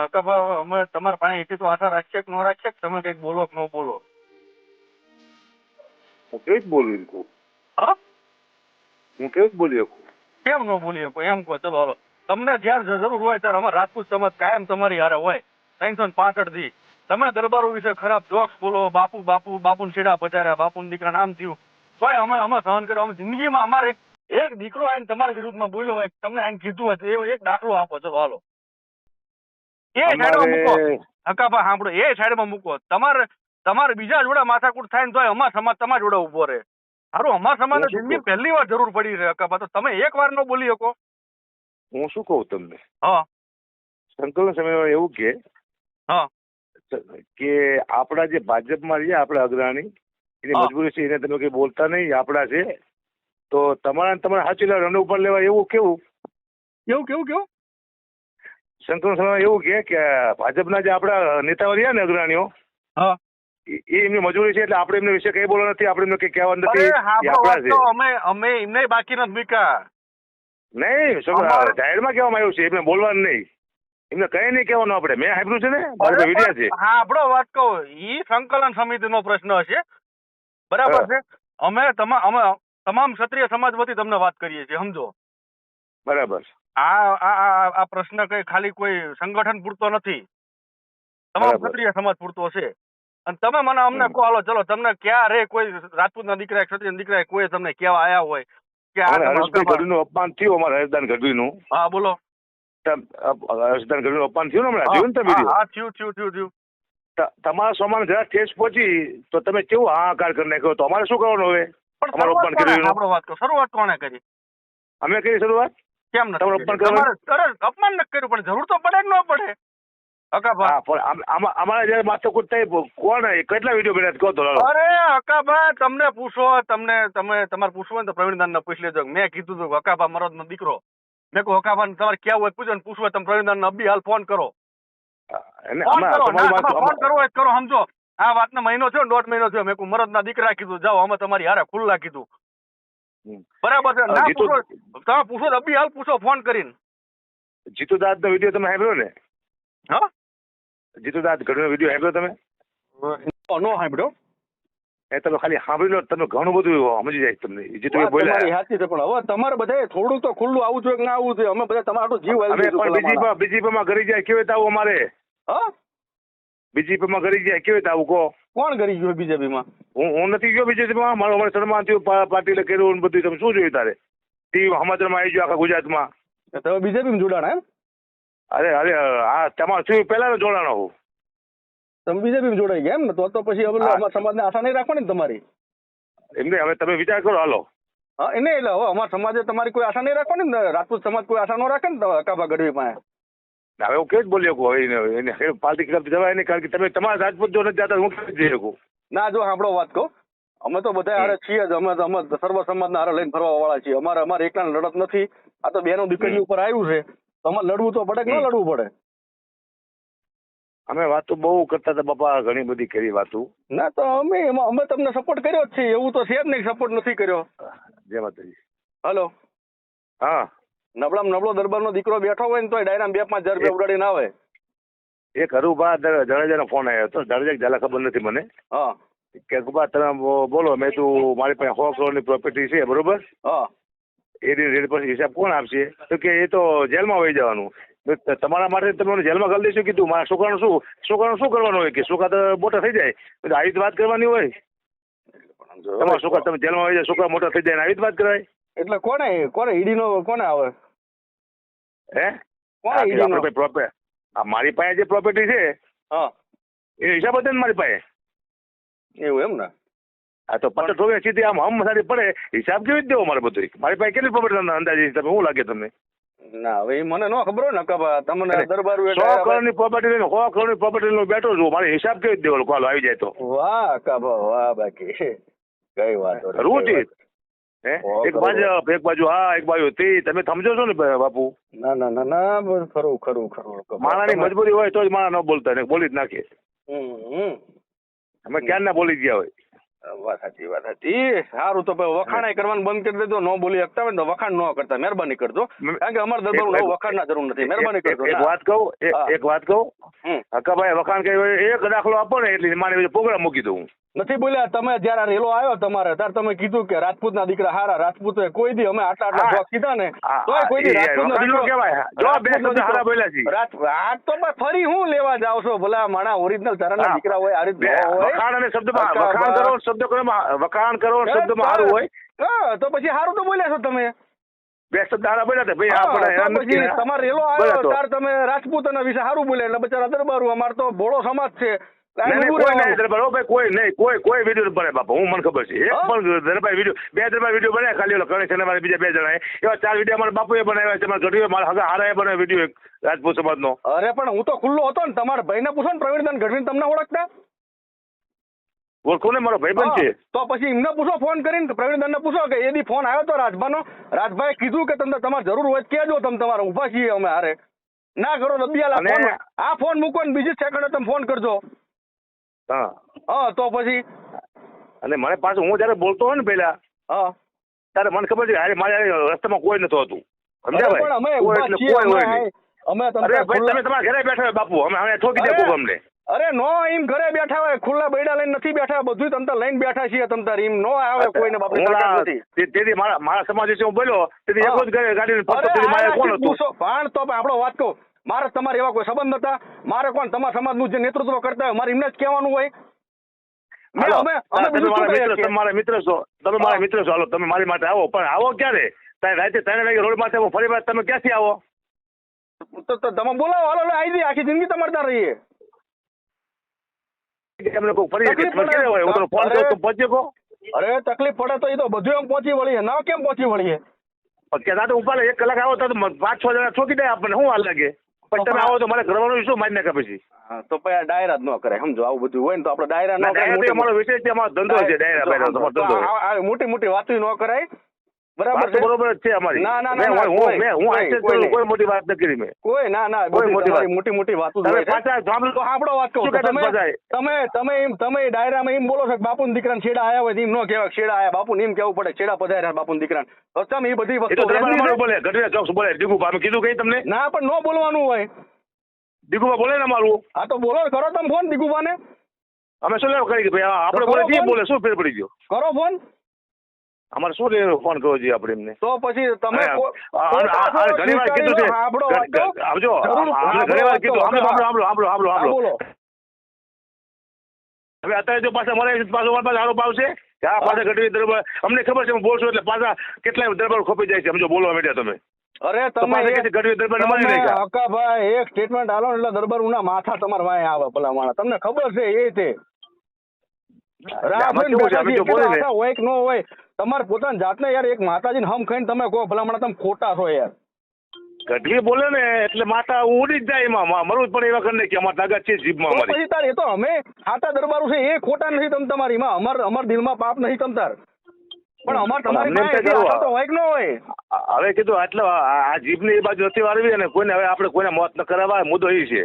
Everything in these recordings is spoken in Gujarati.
હકાભા અમે તમારા પાસે એટલી તો આશા રાખીએ કે ન રાખીએ કે તમે કંઈક બોલો કે ન બોલો. હું કેવી રીતે બોલી શકું? હા હું કેવી રીતે બોલી શકું? કેમ ન બોલી શકો એમ કહો. ચલો હાલો, તમને જ્યારે જરૂર હોય ત્યારે અમારા રાજપૂત સમાજ કાયમ તમારી હારે હોય 365 દી. તમે દરબારો વિશે ખરાબ જોક્સ બોલો, બાપુ બાપુ બાપુને છેડા પચાર્યા, બાપુને દીકરા નામ થયું, તોય અમે સહન કર્યો. અમે જિંદગીમાં અમારે એક દીકરો આવીને તમારા વિરુદ્ધમાં બોલ્યો હોય, તમને આઈને કીધું હોય તો એવો એક દાખલો આપો. ચલો હાલો, એ સાઈડમાં મૂકો. અમારે હકાભા સાંભળો, એ સાઈડમાં મૂકો. તમારે બીજા જોડે માથાકૂટ થાય ને તોય અમારા સમાજ તમારા જોડે ઉભો રહે. સારું, અમારા સમાજને હું શું જિંદગી કહું? પહેલી વાર જરૂર પડી છે હકાભા, તો તમે એક વાર ન બોલી શકો? હું શું કહું તમને? હા સંકલન સમયમાં એવું હા કે આપણા જે ભાજપમાં છે આપણા અગ્રણી એની હા. મજબૂરી છે, એને તમે કઈ બોલતા નહીં, આપણા છે તો તમારે સાચી રન ઉપર લેવા એવું કેવું? કેવું સંકલન સમયમાં એવું કે ભાજપના જે આપણા નેતાઓ રહ્યા ને અગ્રણીઓ, હા. એ એમની મજબૂરી છે એટલે આપણે એમના વિશે કઈ બોલવા નથી, આપણે એમને કઈ કહેવાનું અરે નથી. એ હાંભળો આપણા વાત છે તો અમે એમને બાકી નથી મૂક્યા. નહીં. જાહેરમાં કહેવામાં આવ્યું છે એમને બોલવાનું નહીં, એમને કઈ નહીં કહેવાનું. આપણે મેં સાંભળ્યું છે ને, મારી વિડીયો છે. હાંભળો વાત કહું, ઈ સંકલન સમિતિનો પ્રશ્ન હશે, બરાબર છે. અમે તમામ ક્ષત્રિય સમાજ વતી તમને વાત કરીએ છીએ, સમજો. બરાબર. આ પ્રશ્ન કઈ ખાલી કોઈ સંગઠન પૂરતો નથી, તમામ બરાબર. ક્ષત્રિય સમાજ પૂરતો છે. અને તમે મને અમને કહો, હાલો ચલો, તમને ક્યારે કોઈ રાજપૂતના દીકરા ક્ષત્રિય દીકરા કોઈ તમને કેવા આયા હોય કે આ અમારે તમે હર્ષભાઈ હકાભા- ગઢવીનું અપમાન થયું, અમારા હર્ષદાન ગઢવીનું. હા બોલો. હર્ષદાન ગઢવીનું અપમાન થયું ને હમણાં, જોયું ને તમે વિડીયો? હા થયું. તમારા સોમાન જરા ઠેસ પહોંચી તો તમે કેવું હાહાકાર કરી નાખ્યો, તો અમારે શું કરવાનું હવે? પણ અમારું અપમાન કર્યું એનું? આપણો વાત કરો, શરૂઆત કોણે કરી? અમે કરી શરૂઆત? કેમ તમારું નથી અપમાન કરી? કરવાનું? તમારે અપમાન નથી કર્યું, પણ જરૂર તો પડે કે ન પડે હકાભા? હા, પણ અમારા જયારે માથાકૂટ થઈ, કોણ કેટલા વિડીયો બનાવ્યા કહો તો લાલો. અરે હકાભા, તમને પૂછો, તમારે પૂછવું હોય ને તો પ્રવીણદાનને પૂછી લેજો. મેં કીધું હતું હકાભા મરદનો દીકરો, મેં કહું હકાભાને તમારે ક્યાં હોય પૂછો ને, પૂછવું હોય તમે પ્રવીણદાનને અબી હાલ ફોન કરો. અને ફોન કરો, તમારી વાત ફોન કરવો હોય તો કરો. સમજો, આ વાતને મહિનો થયો, 1.5 મહિનો થયો, મેં કહું મરદના દીકરા કીધું જાઓ, અમે તમારી હારે ખુલ્લા કીધું, બરાબર છે. ના જીતુ- પૂછો, તમે પૂછો અબી હાલ પૂછો ફોન કરીને. જીતુ દાદનો વિડીયો તમે સાંભળ્યો ને? હા જીતુ દાદ ગઢવીનો વિડીયો સાંભળ્યો તમે? નો સાંભળ્યો. એ તમે ખાલી સાંભળી લો, તમે ઘણું બધું સમજી જાય તમને. જીતુ વાત બોલ્યા. તમારી સાચી છે, પણ હવે તમારે બધાએ થોડું તો ખુલ્લું આવવું જોઈએ કે ના આવવું જોઈએ? અમે બધા તમારો જીવ અમે આવી પણ બીજીપીમાં ઘરી જાય કેવી રીતે આવું અમારે? હા, બીજીપીમાં ઘરી જાય કેવી રીતે આવું કહો? કોણ કરી ગયું બીજેપીમાં? હું નથી ગયો બીજેપીમાં. મારું અમારે સન્માન થયું, પાટીલે કર્યું ને બધું. તમે શું જોયું તારે? ટીવી સમાચારમાં આવી ગયો આખા ગુજરાતમાં. તમે બીજેપીમાં જોડાણા એમ? અરે આ તમારું થયું પહેલા જોડાણો હું. તમે બીજેપીમાં જોડાઈ ગયા એમ ને? તો પછી હવે હા. અમારા સમાજને આશા નહીં રાખવાની ને તમારી? એમને હવે તમે વિચાર કરો. હાલો, હા એને એટલે હવે અમારા સમાજે તમારી કોઈ આશા નહીં રાખવાની ને? રાજપૂત સમાજ કોઈ આશા ન રાખે ને હકાભા ગઢવી પાસે? હવે હું કેવી બોલી શકું? એને પાર્ટી ખિલાફ જવાય નહીં, કારણ કે તમે તમારા રાજપૂત જો નથી જતા, હું કેવી જઈ શકું? ના, જો સાંભળો વાત કહું, અમે તો બધા હારે છીએ જ. અમે સર્વ સમાજના હારે લઈને ફરવા વાળા છીએ. અમારે એકલાને લડત નથી. આ તો બેનો દીકરી ઉપર આવ્યું છે, તો અમારે લડવું તો પડે કે ન લડવું પડે? અમે વાતો બહુ કરતા હતા બાપા, ઘણી બધી કરી વાતો. ના, તો અમે તમને સપોર્ટ કર્યો જ છે, એવું તો છે જ નહીં સપોર્ટ નથી કર્યો. જય માતાજી. હલો, હા, નબળો દરબારનો દીકરો બેઠો હોય ને તોય ડાયરા 2-5 હજાર રૂપિયા ઉડાડીને આવે. એક હરુભા જાડેજાનો ફોન આવ્યો હતો. જાડેજા ઝાલા ખબર નથી મને, હા કે હરુભા તમે બોલો. મેં તું મારી પાસે 100 કરોડની પ્રોપર્ટી છે, બરોબર? હા એ રેટ પછી હિસાબ કોણ આપશે? તો કે એ તો જેલમાં વહી જવાનું. તમારા માટે તમે જેલમાં કરી દઈશું. કીધું મારા છોકરાનું શું કરવાનું હોય? કે છોકરા તો મોટા થઈ જાય, આવી રીતે વાત કરવાની હોય. તમારા છોકરા તમે જેલમાં વહી જાય, છોકરા મોટા થઈ જાય ને આવી રીતે વાત કરાય? એટલે કોને ઈડીનો કોને આવે? હે? કોને ઈડીનો? મારી પાસે જે પ્રોપર્ટી છે હા, એ હિસાબ હતો ને મારી પાસે. એવું એમ ને? આ તો પટ્ટ ઠોકે સીધી આમ મસાડી પડે. હિસાબ કેવી રીતે દેવો મારે બધું? મારી પાસે કેટલી પ્રોપર્ટી અંદાજે તમે શું લાગે તમને? ના, હવે મને ન ખબર હોય ને હકાભા, તમને દરબાર 100 કરોડની પ્રોપર્ટી લઈને 100 કરોડની પ્રોપર્ટી લઈને બેઠો છું. મારે હિસાબ કેવી રીતે દેવો? કોલ આવી જાય તો વાહ હકાભા વાહ. બાકી કઈ વાત કરવું છે. હે? એક બાજુ હા, એક બાજુ તે. તમે સમજો છો ને બાપુ? ના, બસ ખરું. માણાની મજબૂરી હોય તો જ માણા ન બોલતા, ને બોલી જ નાખે. અમે ક્યાં ના બોલી ગયા હોય. વાત સાચી સારું તો ભાઈ વખાણાય કરવાનું બંધ કરી દેજો. ન બોલી શકતા હોય ને તો વખાણ ન કરતા મહેરબાની કરજો, કારણ કે અમારા દરબારમાં વખાણના જરૂર નથી. મહેરબાની કરજો. એક વાત કહું હકાભાઈ, વખાણ કઈ હોય એક દાખલો આપો ને એટલે મારી પ્રોગ્રામ મૂકી દઉં. નથી બોલ્યા તમે. જયારે આ રેલો આવ્યો તમારે ત્યારે તમે કીધું કે રાજપૂતના દીકરા હારા. રાજપૂતોએ કોઈ દી અમે આટલા જોક કીધા ને તોય કોઈ દી રાજપૂતનો દીકરો કહેવાય. જો બે શબ્દ હારા બોલ્યા છે. આજ તો ફરી હું લેવા જાવ છો? ભલા માણા ઓરિજિનલ તારાના દીકરા હોય, આ રીત વખાણ અને શબ્દમાં વખાણ કરો, શબ્દ કરો, વખાણ કરો શબ્દમાં સારું હોય. હા તો પછી સારું તો બોલ્યા છો તમે. બે શબ્દ હારા બોલ્યા ભાઈ. આપણે પછી તમારે રેલો આવ્યો ત્યારે તમે રાજપૂતના વિશે સારું બોલ્યા એટલે બચારા દરબારું. અમાર તો ભોળો સમાજ છે. કોઈ નહીં, કોઈ વિડીયો બને બાપા, હું મને ખબર છે. એક પણ દરબાર વિડીયો, બે દરબાર વિડીયો બનાવ્યા ખાલી ગણેશ અને મારે બીજા બે જણા એવા 4 વિડીયો અમારા બાપુએ બનાવ્યા છે. મારા ગઢવીએ મારા હગા હારા બનાવ્યો વિડીયો રાજપૂત સમાજનો. અરે પણ હું તો ખુલ્લો હતો ને. તમારા ભાઈને પૂછો ને, પ્રવીણદાન ગઢવી તમને ઓળખતા? ઓળખો ને, મારો ભાઈબંધ છે. તો પછી એમને પૂછો ફોન કરીને, પ્રવીણદાનને પૂછો કે એદી ફોન આવ્યો તો રાજભાનો. રાજભાઈ કીધું કે તમને તમારે જરૂર હોય કેજો, તમે તમારે ઉભા છીએ અમે હારે. ના કરો દબિયાલા, આ ફોન મૂકો ને બીજી સેકન્ડે તમે ફોન કરજો. હા તો પછી અને મને પાછું હું જયારે બોલતો હોય ને પેલા ત્યારે મને ખબર છે મારે રસ્તામાં કોઈ નતું હતું. સમજ્યા ભાઈ? તમે તમારા ઘરે બેઠા હોય બાપુ, અમે ઠોકી દે કોક અમને. અરે નો એમ ઘરે બેઠા હોય, ખુલ્લા બૈડા લઈને નથી બેઠા, બધું તમતા લઈને બેઠા છીએ. તમતાર એમ નો આવે કોઈને બાપુ. તેથી મારા સમાજ વિશે હું બોલ્યો તેથી એક જ ગાડી કોણ હતું પણ તો આપણો વાત કહું, મારે તમારે એવા કોઈ સંબંધ નતા. મારે કોણ તમારા સમાજનું જે નેતૃત્વ કરતા હોય મારે એમને જ કહેવાનું હોય. મારા મિત્ર છો, તમે મારા મિત્ર છો, હાલો તમે મારી માટે આવો. પણ આવો ક્યારે? રાતે 3 વાગે રોડ માથે ફરી વાર તમે ક્યાંથી આવો? તો તમે બોલાવો, હાલો આવી જઈએ, આખી જિંદગી તમારે ત્યાં રહીએ. અરે તકલીફ પડે તો એ તો બધું એમ પહોંચી વળીએ. ના કેમ પહોંચી વળીએ? ઉપર 1 કલાક આવો તો 5-6 જણા ઠોકી દે આપણને. શું હાલ લાગે? પછી તમે આવો તો મારે કરવાનું શું? મારી નાખે પછી. તો પછી ડાયરા જ ન કરે. સમજો આવું બધું હોય ને તો આપણે ડાયરા ન કરે. અમારો વિષય છે, અમારો ધંધો છે ડાયરા. મોટી મોટી વાતો ન કરાય. બરાબર છે, બરોબર જ છે અમારી. ના કોઈ મોટી વાત ન કરી મેં. કોઈ ના મોટી મોટી વાતો આપણો વાત કહું. તમે ડાયરામાં એમ બોલો છો કે બાપુ દીકરાને છેડા આવ્યા હોય એમ ન કહેવાય. છેડા આવ્યા બાપુ એમ કેવું પડે, છેડા પધાર્યા બાપુ દીકરાને. તમે એ બધી વસ્તુ બોલે ગઢડા ચોક બોલે દીગુભા કીધું કઈ તમને? ના પણ ન બોલવાનું હોય. દીગુભા બોલે ને અમારું. હા તો બોલો, કરો તમે ફોન દીગુભાને. અમે શું લેવા કરી ભાઈ? આપણે બોલે બોલે શું ફેર પડી ગયો? કરો ફોન. અમારે શું લેવું ફોન કરવો જોઈએ આપણે એમને? તો પછી તમે ઘણી વાર કીધું છે. આવજો, ઘણી વાર કીધું. બોલો હવે અત્યારે જો પાછા મળે પાછો મારા પાસે આરોપ આવશે કે આ પાછા ગઢવી દરબાર. અમને ખબર છે બોલશો એટલે પાછા કેટલાય દરબાર ખોપી જાય છે. સમજો બોલવા માંડ્યા તમે. અરે તમે ગઢવી દરબાર હકાભાઈ એક સ્ટેટમેન્ટ આલો એટલે દરબાર ઉના માથા તમારા વાંહે આવે. ભલા માણસ તમને ખબર છે એ તે હોય કે ન હોય. તમારે પોતાની જાતને યાર એક માતાજીને હમ ખાઈને તમે કહો ભલા માણસ તમે ખોટા છો યાર. ગઢવી બોલે ને એટલે માતા ઉડી જ જાય. એમાં મરવું પણ એવા કરીને કે અમારા તાકાત છે જીભમાં અમારી. પછી તાર એ તો અમે ખાતા દરબારું છે એ ખોટા નથી તમ તમારીમાં. અમાર દિલમાં પાપ નહીં તમ તાર. પણ અમાર તમારી તો હોય કે ન હોય. હવે કીધું એટલે આ જીભની એ બાજુ નથી વાળવી અને કોઈને હવે આપણે કોઈને મોત ન કરાવવા મુદ્દો એ છે.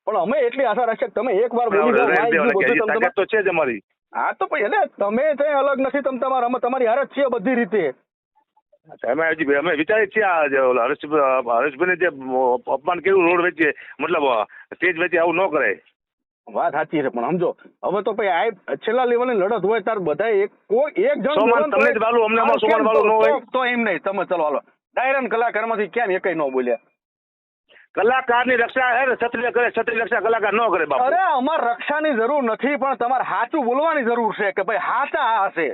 પણ અમે એટલી આશા રાખીએ તમે એક વાર બોલી તો છે જ અમારી. હા તો પછી એટલે તમે કઈ અલગ નથી તમ તમારા. અમે તમારી હારે જ છીએ બધી રીતે. અમે વિચારીએ છીએ આ હરેશભાઈને જે અપમાન કર્યું રોડ વચ્ચે, મતલબ સ્ટેજ વચ્ચે આવું ન કરાય. વાત સાચી છે પણ સમજો હવે તો પછી આ છેલ્લા લેવલની લડત હોય તાર બધા એક જણ તમને જ વાલું અમને સોમાન વાળું ન હોય તો એમ નહીં. તમે ચલો હાલો ડાયરા કલાકારમાંથી કેમ એકઈ ન બોલ્યા? કલાકારની રક્ષા ક્ષત્રિય કરે, ક્ષત્રિય રક્ષા કલાકાર ન કરે બાપુ. અરે અમારે રક્ષાની જરૂર નથી પણ તમારે સાચું બોલવાની જરૂર છે કે ભાઈ સાચા હશે.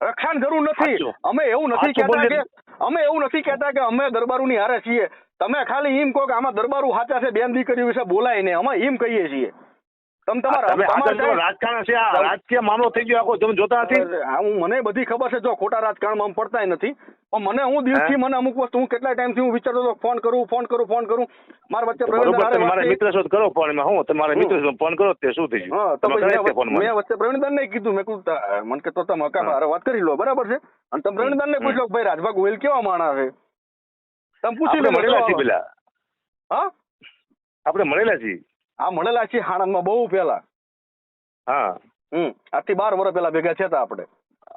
રક્ષાની જરૂર નથી. અમે એવું નથી કહેતા કે અમે દરબારુની હારે છીએ. તમે ખાલી એમ કહો કે આમાં દરબારુ સાચા છે, બેન દીકરીઓ વિશે બોલાય ને અમે એમ કહીએ છીએ. રાજકારણ છે, રાજકીય મામલો થઈ ગયો આખો. તમે જોતા નથી? મને બધી ખબર છે. જો ખોટા રાજકારણમાં પડતા નથી પણ મને હું દિલથી મને અમુક વસ્તુ હું કેટલા ટાઈમથી હું વિચારતો હતો ફોન કરું. મારા વચ્ચે મારા મિત્ર છો કરો ફોન. હું તમારા મિત્ર છો ફોન કરો તે શું થઈ ગયું? મેં વચ્ચે પ્રવીણદાન ને કીધું. મેં કીધું મને કે તો તમે હકાભાઈ વાત કરી લો બરાબર છે. અને તમે પ્રવીણદાન ને પૂછો ભાઈ રાજભા ગોહિલ કેવા માણસ છે તમે પૂછી લો. મળેલા છીએ પેલા. હા આપણે મળેલા છીએ. હા મળેલા છીએ આણંદમાં બહુ પેલા. હા આજથી 12 વર્ષ પહેલા ભેગા થયા હતા આપણે.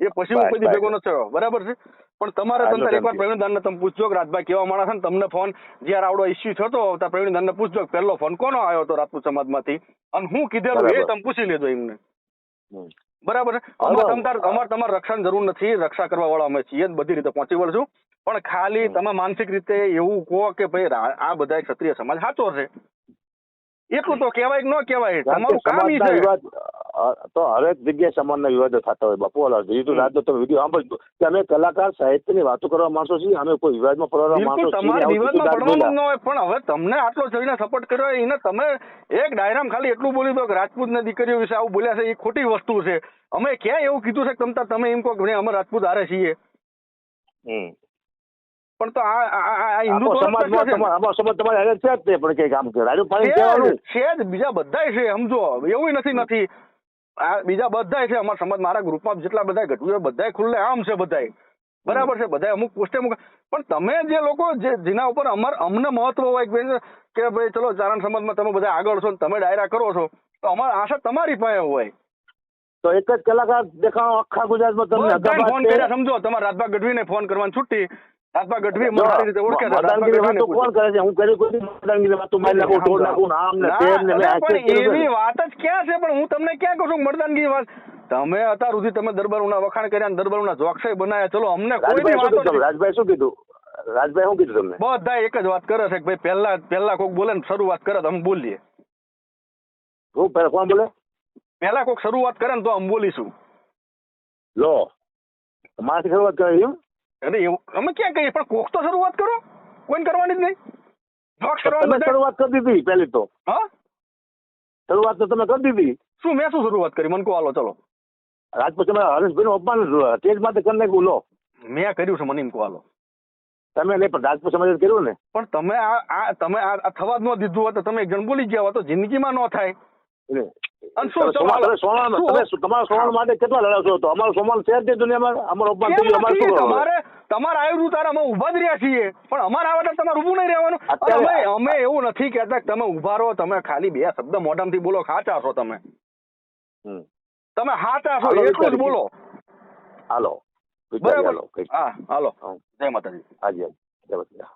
એ પછી હું બસ, કોઈ દી બસ. ભેગો નથી થયો, બરાબર છે. પણ તમારે આજનો તમતાર time એકવાર છે. પ્રવીણદાનને તમે પૂછજો કે રાજભાઈ કેવા માણસ છે ને તમને ફોન જ્યારે આવડો ઇસ્યુ થતો ત્યારે પ્રવીણદાનને પૂછજો કે પહેલો ફોન કોનો આવ્યો હતો રાજપૂત સમાજમાંથી અને હું કીધેલું એ બરાબર. તમે પૂછી લેજો એમને, હમ. બરાબર છે. અમારે તમારે રક્ષાની જરૂર નથી, રક્ષા કરવા વાળા અમે છીએ જ, બધી રીતે પહોંચી વળશું. પણ ખાલી તમે માનસિક રીતે એવું કહો કે ભાઈ આ બધા ક્ષત્રિય સમાજ સાચો છે, એટલું તો કહેવાય કે ન કહેવાય, તમારું કામ ઈ સમાજના છે. વિવાદ તો હરેક જગ્યાએ સમાજના વિવાદો થતા હોય બાપુ. બીજું રાજનો તમે વિડીયો સાંભળજો કે અમે કલાકાર સાહિત્યની વાતો કરવા માણસો છીએ, અમે કોઈ વિવાદમાં પડવા બિલકુલ માણસો છીએ. તમારે આવું વિવાદમાં સીધું પડવાનું બોલ્યા. ન હોય, પણ હવે તમને આટલો જોઈને સપોર્ટ કર્યો એને તમે એક ડાયરામાં ખાલી એટલું બોલી દો કે રાજપૂતની દીકરીઓ વિશે આવું બોલ્યા છે એ ખોટી વસ્તુ છે. અમે ક્યાં એવું કીધું છે કે તમે એમ કહો કે ભાઈ અમે રાજપૂત હારે છીએ, હમ. પણ તો આ હિન્દુ આખો સમાજમાં અમારો સમાજ તમારે હારે છે જ તે, પણ કઈ કામ છે રાજુ પાણી કહેવાનું. છે જ, બીજા બધાય છે, સમજો એવું નથી. આ બીજા બધાય છે અમારા સમાજ, મારા ગ્રુપમાં જેટલા બધા ગઢવીઓ બધાય ખુલ્લે આમ છે બધાય, બરાબર છે. બધાય અમુક પોસ્ટે પણ તમે જે લોકો જેના ઉપર અમને મહત્વ હોય કે ભાઈ ચલો ચારણ સમાજમાં તમે બધા આગળ છો, તમે ડાયરા કરો છો, તો અમારી આશા તમારી પાસે હોય. તો એક જ કલાકાર દેખાણો આખા ગુજરાતમાં તમને બધાને ફોન કર્યા, સમજો તમારા રાજભા ગઢવીને ફોન કરવાની છૂટી. રાજભા ગઢવી મને સારી રીતે ઓળખે છે. મતદાનગીરી વાતો કોણ કરે છે? હું કરી કોઈ મતદાનગીરી વાતો મારી નાખું, તોડ નાખું, આમ ને તેમ ને. એવી વાત જ ક્યાં છે? પણ હું તમને ક્યાં કહું છું મતદાનગીરી વાત? તમે અત્યાર સુધી તમે દરબારોના વખાણ કર્યા, દરબારોના જોકસાઈ બનાવ્યા, ચલો અમને કોઈ વાતો. રાજભાઈ શું કીધું? રાજભાઈ શું કીધું તમને? બધા એક જ વાત કરે છે કે ભાઈ પહેલા કોક બોલે ને શરૂઆત કરે તો અમે બોલીએ. હું પહેલા કોણ બોલે? પહેલા કોક શરૂઆત કરે ને તો અમે બોલીશું. લો મારાથી શરૂઆત કરી એમ? અરે એવું અમે ક્યાં કહીએ, પણ કોક તો શરૂઆત કરો, કોઈને કરવાની જ નહીં. તમે શરૂઆત કરી દીધી પહેલી તો. હા, શરૂઆત તો તમે કરી દીધી. શું મેં શું શરૂઆત કરી? મને કહો, હાલો ચલો. રાજપૂત તમે હરેશભાઈ નું અપમાન તેજ માટે કરી નાખ્યું. લો મેં કર્યું છે, મને એમ કહો, હાલો. તમે નહીં પણ રાજપૂત સમાજે કર્યું ને. પણ તમે આ થવા જ ન દીધું હોય તો તમે એક જણ બોલી ગયા હોય તો જિંદગીમાં ન થાય. અને શું તમારા સોમાન માટે કેટલા લડાશો હતો? અમારું સોમાન છે જ દુનિયામાં. અમારું અપમાન થઈ ગયું, અમારે શું કરવાનું? તમારે આવ્યું તારે અમે ઉભા જ રહ્યા છીએ, પણ અમારે આવે તો તમારે ઉભું નહીં રહેવાનું. અમે એવું નથી કહેતા કે તમે ઉભા રહો, તમે ખાલી બે શબ્દ મોઢામાંથી બોલો, સાચા છો તમે. તમે સાચા છો એટલું જ બોલો. હાલો બરાબર. હા હાલો, જય માતાજી. હાજી જય માતાજી.